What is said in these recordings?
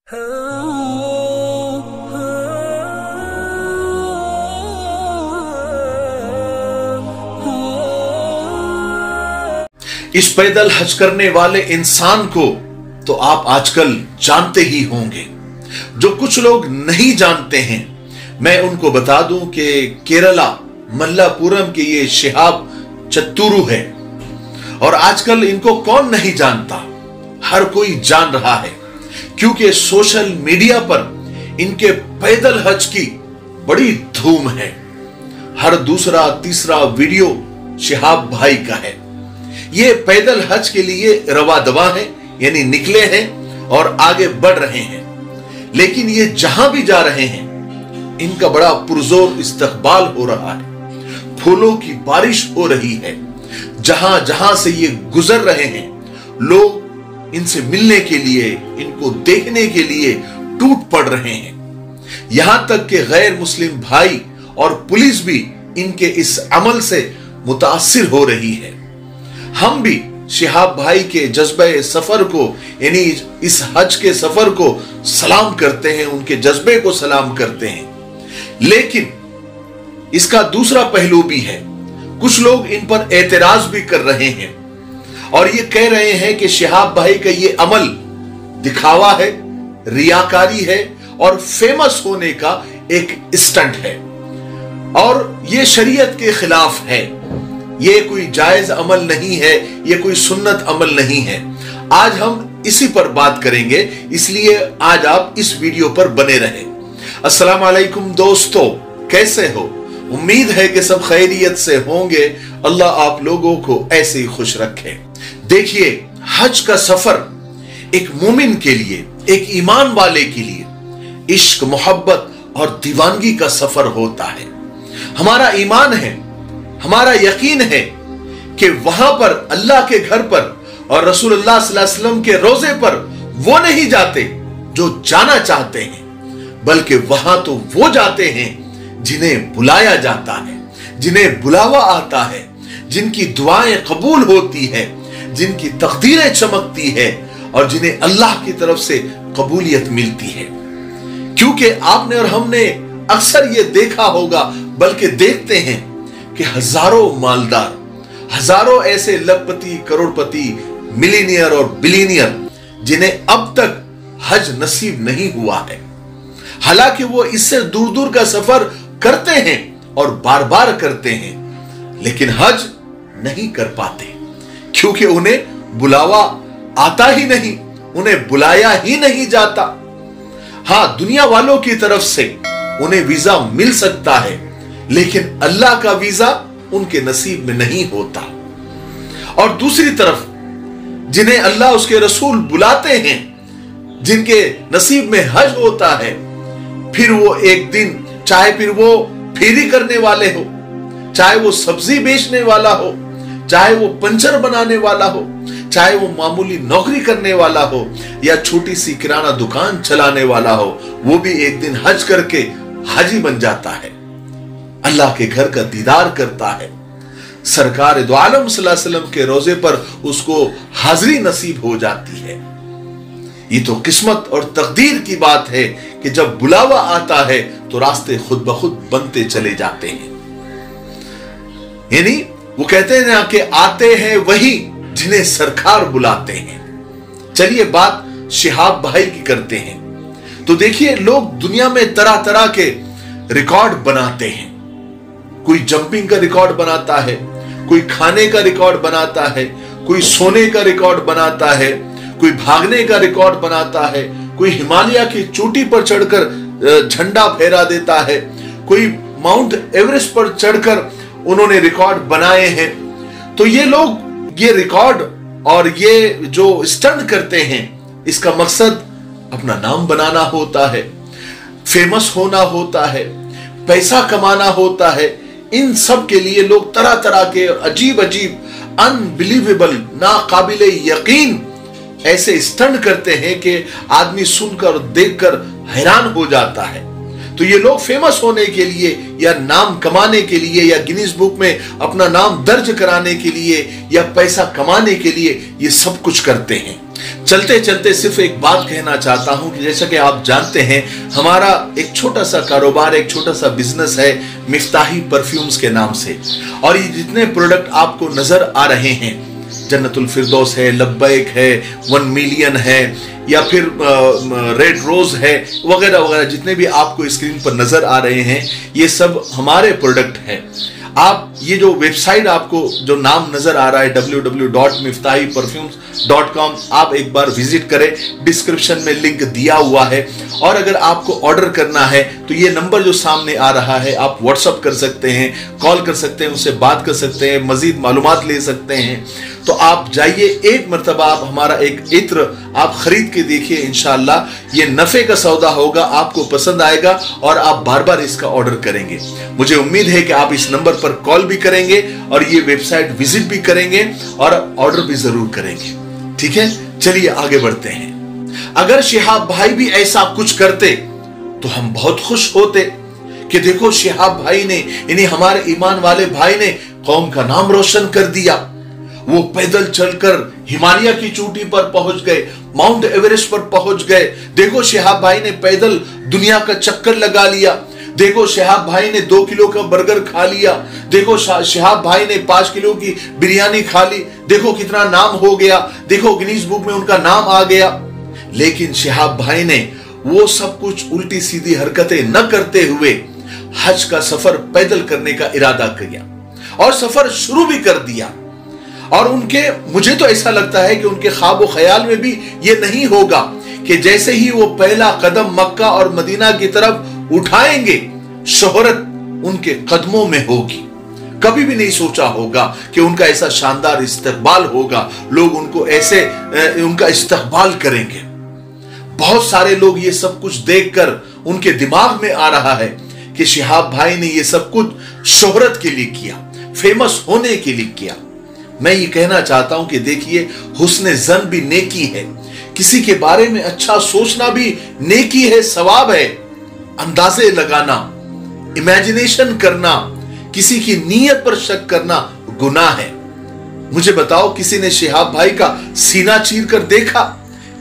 इस पैदल हज करने वाले इंसान को तो आप आजकल जानते ही होंगे। जो कुछ लोग नहीं जानते हैं, मैं उनको बता दूं कि केरला मल्लापुरम के ये शिहाब चत्तुरू है और आजकल इनको कौन नहीं जानता, हर कोई जान रहा है क्योंकि सोशल मीडिया पर इनके पैदल हज की बड़ी धूम है। हर दूसरा तीसरा वीडियो शिहाब भाई का है। ये पैदल हज के लिए रवा दवा है, यानी निकले हैं और आगे बढ़ रहे हैं। लेकिन ये जहां भी जा रहे हैं इनका बड़ा पुरजोर इस्तकबाल हो रहा है, फूलों की बारिश हो रही है। जहां जहां से ये गुजर रहे हैं लोग इनसे मिलने के लिए, इनको देखने के लिए टूट पड़ रहे हैं। यहां तक कि गैर मुस्लिम भाई और पुलिस भी इनके इस अमल से मुतासिर हो रही है। हम भी शिहाब भाई के जज्बे सफर को, यानी इस हज के सफर को सलाम करते हैं, उनके जज्बे को सलाम करते हैं। लेकिन इसका दूसरा पहलू भी है। कुछ लोग इन पर एतराज भी कर रहे हैं और ये कह रहे हैं कि शिहाब भाई का ये अमल दिखावा है, रियाकारी है और फेमस होने का एक स्टंट है और ये शरीयत के खिलाफ है। ये कोई जायज अमल नहीं है, ये कोई सुन्नत अमल नहीं है। आज हम इसी पर बात करेंगे, इसलिए आज आप इस वीडियो पर बने रहें। अस्सलाम वालेकुम दोस्तों, कैसे हो? उम्मीद है कि सब खैरियत से होंगे। अल्लाह आप लोगों को ऐसे ही खुश रखे। देखिए, हज का सफर एक मोमिन के लिए, एक ईमान वाले के लिए इश्क, मोहब्बत और दीवानगी का सफर होता है। हमारा ईमान है, हमारा यकीन है कि वहां पर अल्लाह के घर पर और रसूलुल्लाह सल्लल्लाहु अलैहि वसल्लम के रोजे पर वो नहीं जाते जो जाना चाहते हैं, बल्कि वहां तो वो जाते हैं जिन्हें बुलाया जाता है, जिन्हें बुलावा आता है, जिनकी दुआएं कबूल होती है, जिनकी तकदीरें चमकती है और जिन्हें अल्लाह की तरफ से कबूलियत मिलती है। क्योंकि आपने और हमने अक्सर ये देखा होगा, बल्कि देखते हैं कि हजारों मालदार, हजारों ऐसे लखपति, करोड़पति, मिलीनियर और बिलीनियर जिन्हें अब तक हज नसीब नहीं हुआ है। हालांकि वो इससे दूर दूर का सफर करते हैं और बार बार करते हैं, लेकिन हज नहीं कर पाते क्योंकि उन्हें बुलावा आता ही नहीं, उन्हें बुलाया ही नहीं जाता। हां, दुनिया वालों की तरफ से उन्हें वीजा मिल सकता है, लेकिन अल्लाह का वीजा उनके नसीब में नहीं होता। और दूसरी तरफ जिन्हें अल्लाह उसके रसूल बुलाते हैं, जिनके नसीब में हज होता है, फिर वो एक दिन, चाहे फिर वो फेरी करने वाले हो, चाहे वो सब्जी बेचने वाला हो, चाहे वो पंचर बनाने वाला हो, चाहे वो मामूली नौकरी करने वाला हो या छोटी सी किराना दुकान चलाने वाला हो, वो भी एक दिन हज करके हाजी बन जाता है, अल्लाह के घर का दीदार करता है, सरकार दो आलम सल्लल्लाहु अलैहि वसल्लम के रोजे पर उसको हाजिरी नसीब हो जाती है। ये तो किस्मत और तकदीर की बात है कि जब बुलावा आता है तो रास्ते खुद ब खुद बनते चले जाते हैं। यानी वो कहते हैं ना कि आते हैं वही जिन्हें सरकार बुलाते हैं। चलिए बात शिहाब भाई की करते हैं। तो देखिए, लोग दुनिया में तरह तरह के रिकॉर्ड बनाते हैं। कोई जंपिंग का रिकॉर्ड बनाता है, कोई खाने का रिकॉर्ड बनाता है, कोई सोने का रिकॉर्ड बनाता है, कोई भागने का रिकॉर्ड बनाता है, कोई हिमालय की चोटी पर चढ़कर झंडा फहरा देता है, कोई माउंट एवरेस्ट पर चढ़कर उन्होंने रिकॉर्ड बनाए हैं। तो ये लोग ये रिकॉर्ड और ये जो स्टंट करते हैं, इसका मकसद अपना नाम बनाना होता है, फेमस होना होता है, पैसा कमाना होता है। इन सब के लिए लोग तरह तरह के अजीब अजीब, अनबिलीवेबल, नाकाबिले यकीन ऐसे स्टंट करते हैं कि आदमी सुनकर और देखकर हैरान हो जाता है। तो ये लोग फेमस होने के लिए या नाम कमाने के लिए या गिनीज बुक में अपना नाम दर्ज कराने के लिए या पैसा कमाने के लिए ये सब कुछ करते हैं। चलते चलते सिर्फ एक बात कहना चाहता हूं कि जैसा कि आप जानते हैं, हमारा एक छोटा सा कारोबार, एक छोटा सा बिजनेस है मिफ्ताही परफ्यूम्स के नाम से। और ये जितने प्रोडक्ट आपको नजर आ रहे हैं, जन्नतुल फिरदौस है, लब्बैक है, 1 मिलियन है, या फिर रेड रोज है, वगैरह वगैरह, जितने भी आपको स्क्रीन पर नजर आ रहे हैं, ये सब हमारे प्रोडक्ट हैं। आप ये जो वेबसाइट आपको जो नाम नजर आ रहा है www.miftahiperfumes.com, आप एक बार विजिट करें, डिस्क्रिप्शन में लिंक दिया हुआ है। और अगर आपको ऑर्डर करना है तो ये नंबर जो सामने आ रहा है, आप व्हाट्सअप कर सकते हैं, कॉल कर सकते हैं, उनसे बात कर सकते हैं, मजीद मालूमात ले सकते हैं। तो आप जाइए, एक मरतबा आप हमारा एक इत्र आप खरीद के देखिए, इंशाअल्लाह ये नफे का सौदा होगा, आपको पसंद आएगा और आप बार बार इसका ऑर्डर करेंगे। मुझे उम्मीद है कि आप इस नंबर पर कॉल भी करेंगे और ये वेबसाइट विजिट भी करेंगे और ऑर्डर भी जरूर करेंगे। ठीक है, चलिए आगे बढ़ते हैं। अगर शिहाब भाई भी ऐसा कुछ करते तो हम बहुत खुश होते कि देखो शिहाब भाई ने, यानी हमारे ईमान वाले भाई ने कौम का नाम रोशन कर दिया। वो पैदल चलकर हिमालय की चोटी पर पहुंच गए, माउंट एवरेस्ट पर पहुंच गए। देखो शिहाब भाई ने पैदल दुनिया का चक्कर लगा लिया। देखो शिहाब भाई ने 2 किलो का बर्गर खा लिया। देखो शिहाब भाई ने 5 किलो की बिरयानी खा ली। देखो कितना नाम हो गया, देखो गिनीज बुक में उनका नाम आ गया। लेकिन शिहाब भाई ने वो सब कुछ उल्टी सीधी हरकतें न करते हुए हज का सफर पैदल करने का इरादा किया और सफर शुरू भी कर दिया। और मुझे तो ऐसा लगता है कि उनके ख्वाब ख्याल में भी ये नहीं होगा कि जैसे ही वो पहला कदम मक्का और मदीना की तरफ उठाएंगे, शोहरत उनके कदमों में होगी। कभी भी नहीं सोचा होगा कि उनका ऐसा शानदार इस्तकबाल होगा, लोग उनको ऐसे उनका इस्तकबाल करेंगे। बहुत सारे लोग ये सब कुछ देखकर उनके दिमाग में आ रहा है कि शिहाब भाई ने ये सब कुछ शोहरत के लिए किया, फेमस होने के लिए किया। मैं ये कहना चाहता हूं कि देखिए, हुस्न ज़न भी नेकी है, किसी के बारे में अच्छा सोचना भी नेकी है, सवाब है। अंदाजे लगाना, इमेजिनेशन करना, किसी की नीयत पर शक करना गुनाह है। मुझे बताओ, किसी ने शिहाब भाई का सीना चीर कर देखा?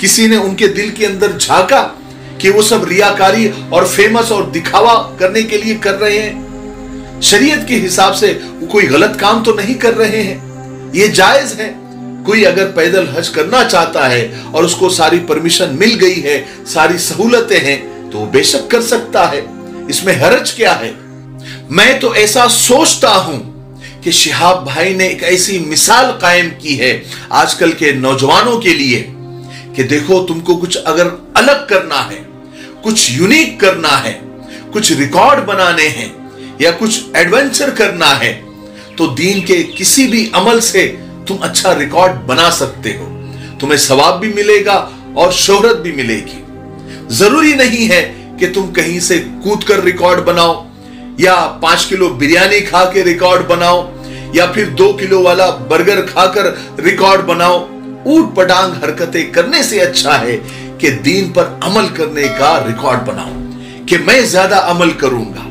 किसी ने उनके दिल के अंदर झांका कि वो सब रियाकारी और फेमस और दिखावा करने के लिए कर रहे हैं? शरीयत के हिसाब से कोई गलत काम तो नहीं कर रहे हैं, ये जायज है। कोई अगर पैदल हज करना चाहता है और उसको सारी परमिशन मिल गई है, सारी सहूलतें हैं, तो वो बेशक कर सकता है, इसमें हरज क्या है। मैं तो ऐसा सोचता हूं कि शिहाब भाई ने एक ऐसी मिसाल कायम की है आजकल के नौजवानों के लिए कि देखो, तुमको कुछ अगर अलग करना है, कुछ यूनिक करना है, कुछ रिकॉर्ड बनाने हैं या कुछ एडवेंचर करना है, तो दीन के किसी भी अमल से तुम अच्छा रिकॉर्ड बना सकते हो। तुम्हें सवाब भी मिलेगा और शोहरत भी मिलेगी। जरूरी नहीं है कि तुम कहीं से कूद कर रिकॉर्ड बनाओ, या 5 किलो बिरयानी खा के रिकॉर्ड बनाओ, या फिर 2 किलो वाला बर्गर खाकर रिकॉर्ड बनाओ। ऊट पटांग हरकतें करने से अच्छा है कि दीन पर अमल करने का रिकॉर्ड बनाओ कि मैं ज्यादा अमल करूंगा,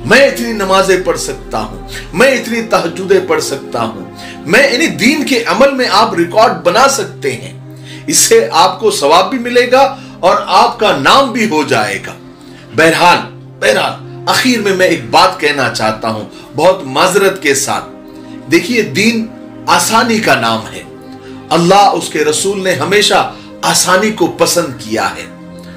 मैं इतनी नमाजें पढ़ सकता हूं, मैं इतनी तहज्जुदें पढ़ सकता हूं। मैं यानी दीन के अमल में आप रिकॉर्ड बना सकते हैं। इससे आपको सवाब भी मिलेगा और आपका नाम भी हो जाएगा। बहरहाल आखिर में मैं एक बात कहना चाहता हूं बहुत माजरत के साथ। देखिए, दीन आसानी का नाम है। अल्लाह, उसके रसूल ने हमेशा आसानी को पसंद किया है।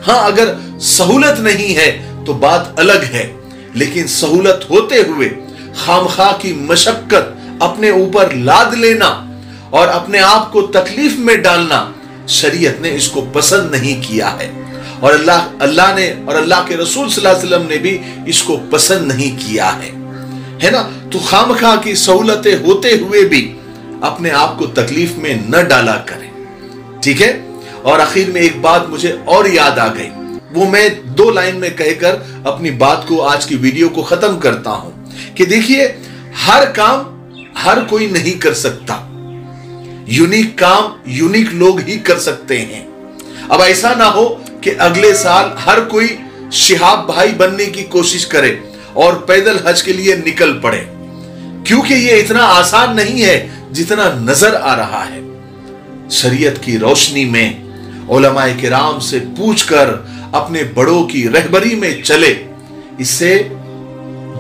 हां, अगर सहूलत नहीं है तो बात अलग है, लेकिन सहूलत होते हुए खामखा की मशक्कत अपने ऊपर लाद लेना और अपने आप को तकलीफ में डालना, शरीयत ने इसको पसंद नहीं किया है। और अल्लाह ने और अल्लाह के रसूल सल्लल्लाहु अलैहि वसल्लम ने भी इसको पसंद नहीं किया है ना। तो खामखा की सहूलतें होते हुए भी अपने आप को तकलीफ में न डाला करें, ठीक है। और आखिर में एक बात मुझे और याद आ गई, वो मैं 2 लाइन में कहकर अपनी बात को, आज की वीडियो को खत्म करता हूं कि देखिए, हर काम हर कोई नहीं कर सकता। यूनिक काम यूनिक लोग ही कर सकते हैं। अब ऐसा ना हो कि अगले साल हर कोई शिहाब भाई बनने की कोशिश करे और पैदल हज के लिए निकल पड़े, क्योंकि ये इतना आसान नहीं है जितना नजर आ रहा है। शरीयत की रोशनी में उलमाए किराम से पूछकर अपने बड़ों की रहबरी में चले, इससे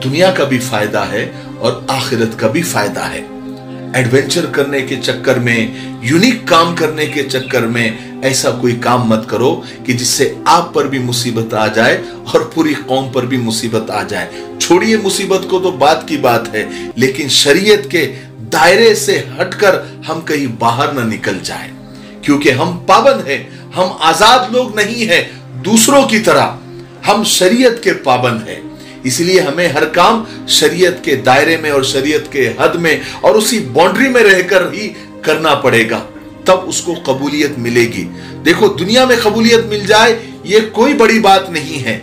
दुनिया का भी फायदा है और आखिरत का भी फायदा है। एडवेंचर करने के चक्कर में, यूनिक काम करने के चक्कर में ऐसा कोई काम मत करो कि जिससे आप पर भी मुसीबत आ जाए और पूरी कौम पर भी मुसीबत आ जाए। छोड़िए मुसीबत को तो बात की बात है, लेकिन शरीयत के दायरे से हटकर हम कहीं बाहर ना निकल जाए, क्योंकि हम पाबंद हैं, हम आजाद लोग नहीं हैं दूसरों की तरह, हम शरीयत के पाबंद हैं। इसलिए हमें हर काम शरीयत के दायरे में और शरीयत के हद में और उसी बाउंड्री में रहकर ही करना पड़ेगा, तब उसको कबूलियत मिलेगी। देखो, दुनिया में कबूलियत मिल जाए ये कोई बड़ी बात नहीं है,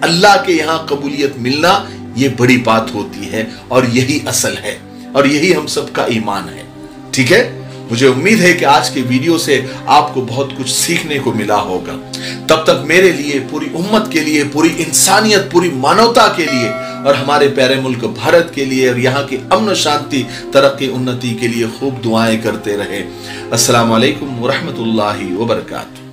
अल्लाह के यहां कबूलियत मिलना ये बड़ी बात होती है, और यही असल है और यही हम सबका ईमान है। ठीक है, मुझे उम्मीद है कि आज के वीडियो से आपको बहुत कुछ सीखने को मिला होगा। तब तक मेरे लिए, पूरी उम्मत के लिए, पूरी इंसानियत, पूरी मानवता के लिए और हमारे प्यारे मुल्क भारत के लिए और यहाँ की अमन शांति, तरक्की, उन्नति के लिए खूब दुआएं करते रहे। अस्सलाम वालेकुम व रहमतुल्लाहि व बरकातहू।